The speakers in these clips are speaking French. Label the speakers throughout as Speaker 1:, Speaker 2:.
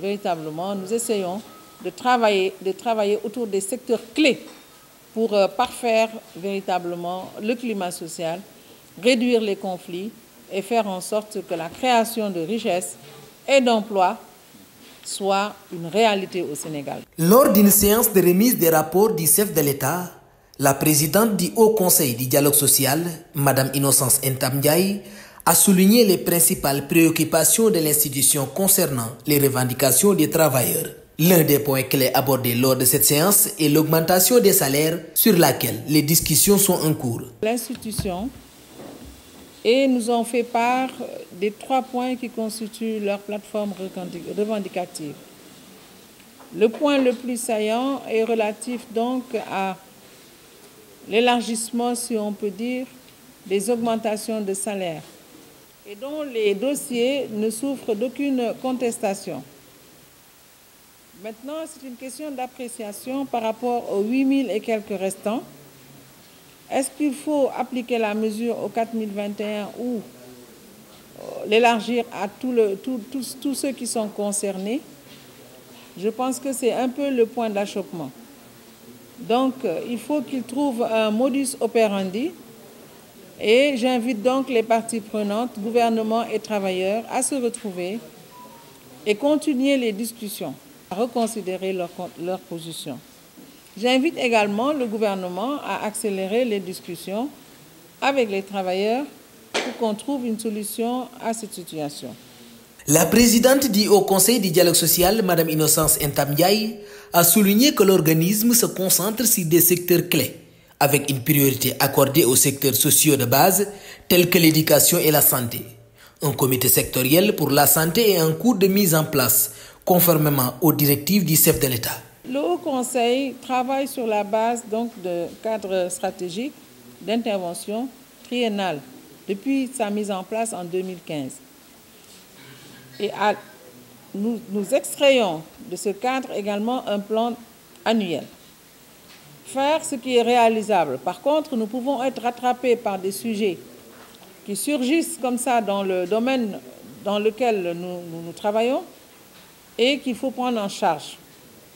Speaker 1: véritablement, nous essayons de travailler autour des secteurs clés pour parfaire véritablement le climat social, réduire les conflits et faire en sorte que la création de richesses et d'emplois soit une réalité au Sénégal.
Speaker 2: Lors d'une séance de remise des rapports du chef de l'État, la présidente du Haut Conseil du dialogue social, Mme Innocence Ntam Ndiaye, a souligné les principales préoccupations de l'institution concernant les revendications des travailleurs. L'un des points clés abordés lors de cette séance est l'augmentation des salaires sur laquelle les discussions sont en cours.
Speaker 1: L'institution nous ont fait part des 3 points qui constituent leur plateforme revendicative. Le point le plus saillant est relatif donc à l'élargissement, si on peut dire, des augmentations de salaire et dont les dossiers ne souffrent d'aucune contestation. Maintenant, c'est une question d'appréciation par rapport aux 8 000 et quelques restants. Est-ce qu'il faut appliquer la mesure au 4021 ou l'élargir à tous ceux qui sont concernés? Je pense que c'est un peu le point d'achoppement. Donc, il faut qu'ils trouvent un modus operandi et j'invite donc les parties prenantes, gouvernement et travailleurs, à se retrouver et continuer les discussions, à reconsidérer leur position. J'invite également le gouvernement à accélérer les discussions avec les travailleurs pour qu'on trouve une solution à cette situation.
Speaker 2: La présidente du Haut Conseil du dialogue social, Mme Innocence Ntam Ndiaye, a souligné que l'organisme se concentre sur des secteurs clés, avec une priorité accordée aux secteurs sociaux de base, tels que l'éducation et la santé. Un comité sectoriel pour la santé est en cours de mise en place, conformément aux directives du chef de l'État.
Speaker 1: Le Haut Conseil travaille sur la base donc de cadres stratégiques d'intervention triennale depuis sa mise en place en 2015. Et nous extrayons de ce cadre également un plan annuel. Faire ce qui est réalisable. Par contre, nous pouvons être rattrapés par des sujets qui surgissent comme ça dans le domaine dans lequel nous travaillons et qu'il faut prendre en charge.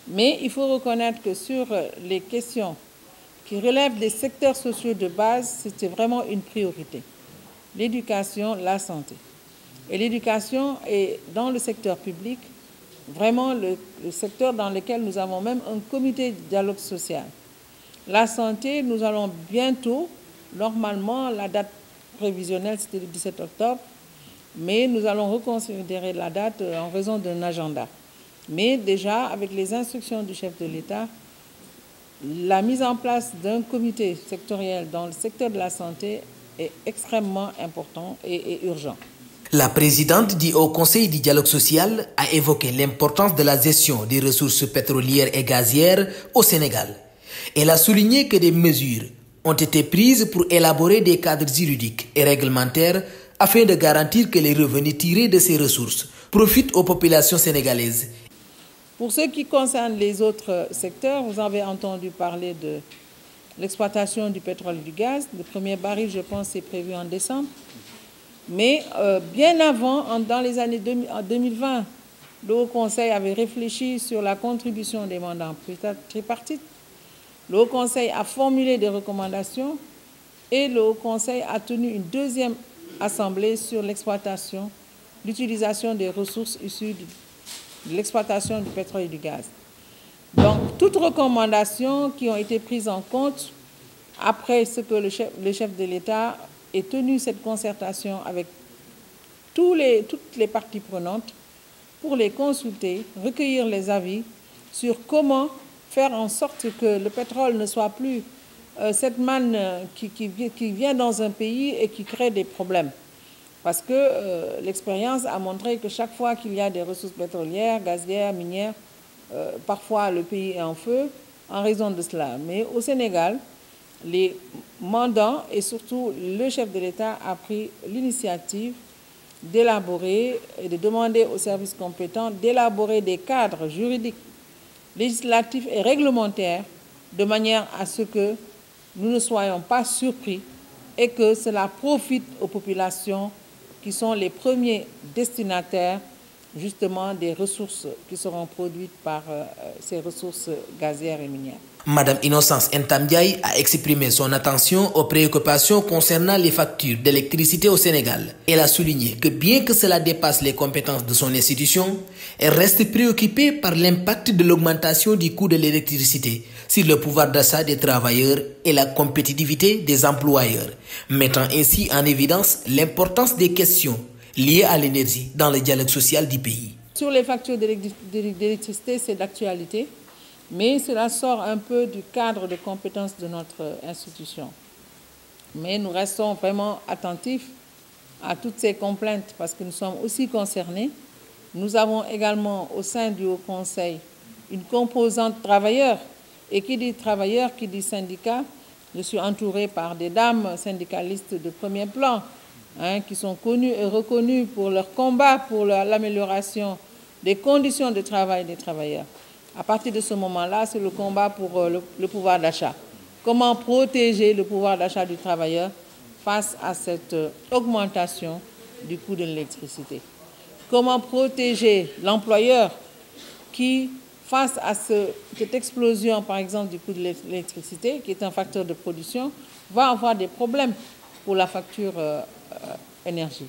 Speaker 1: Mais il faut reconnaître que sur les questions qui relèvent des secteurs sociaux de base, c'était vraiment une priorité. L'éducation, la santé. Et l'éducation est dans le secteur public, vraiment le secteur dans lequel nous avons même un comité de dialogue social. La santé, nous allons bientôt, normalement, la date prévisionnelle c'était le 17 octobre, mais nous allons reconsidérer la date en raison d'un agenda. Mais déjà, avec les instructions du chef de l'État, la mise en place d'un comité sectoriel dans le secteur de la santé est extrêmement important et urgent.
Speaker 2: La présidente du Haut Conseil du dialogue social a évoqué l'importance de la gestion des ressources pétrolières et gazières au Sénégal. Elle a souligné que des mesures ont été prises pour élaborer des cadres juridiques et réglementaires afin de garantir que les revenus tirés de ces ressources profitent aux populations sénégalaises.
Speaker 1: Pour ce qui concerne les autres secteurs, vous avez entendu parler de l'exploitation du pétrole et du gaz. Le premier baril, je pense, est prévu en décembre. Mais bien avant, dans les années 2020, le Haut Conseil avait réfléchi sur la contribution des mandats tripartites. Le Haut Conseil a formulé des recommandations et le Haut Conseil a tenu une deuxième assemblée sur l'exploitation, l'utilisation des ressources issues de l'exploitation du pétrole et du gaz. Donc, toutes recommandations qui ont été prises en compte après ce que le chef de l'État ait tenu cette concertation avec toutes les parties prenantes pour les consulter, recueillir les avis sur comment faire en sorte que le pétrole ne soit plus cette manne qui vient dans un pays et qui crée des problèmes. Parce que l'expérience a montré que chaque fois qu'il y a des ressources pétrolières, gazières, minières, parfois le pays est en feu en raison de cela. Mais au Sénégal, les mandants et surtout le chef de l'État a pris l'initiative d'élaborer et de demander aux services compétents d'élaborer des cadres juridiques, législatifs et réglementaires de manière à ce que nous ne soyons pas surpris et que cela profite aux populations qui sont les premiers destinataires justement des ressources qui seront produites par ces ressources gazières et minières.
Speaker 2: Madame Innocence Ntam Ndiaye a exprimé son attention aux préoccupations concernant les factures d'électricité au Sénégal. Elle a souligné que bien que cela dépasse les compétences de son institution, elle reste préoccupée par l'impact de l'augmentation du coût de l'électricité sur le pouvoir d'achat des travailleurs et la compétitivité des employeurs, mettant ainsi en évidence l'importance des questions liées à l'énergie dans le dialogue social du pays.
Speaker 1: Sur les factures d'électricité, c'est d'actualité. Mais cela sort un peu du cadre de compétences de notre institution. Mais nous restons vraiment attentifs à toutes ces complaintes parce que nous sommes aussi concernés. Nous avons également au sein du Haut Conseil une composante travailleurs. Et qui dit travailleurs, qui dit syndicat, je suis entourée par des dames syndicalistes de premier plan qui sont connues et reconnues pour leur combat pour l'amélioration des conditions de travail des travailleurs. À partir de ce moment-là, c'est le combat pour le pouvoir d'achat. Comment protéger le pouvoir d'achat du travailleur face à cette augmentation du coût de l'électricité? Comment protéger l'employeur qui, face à cette explosion, par exemple, du coût de l'électricité, qui est un facteur de production, va avoir des problèmes pour la facture énergie?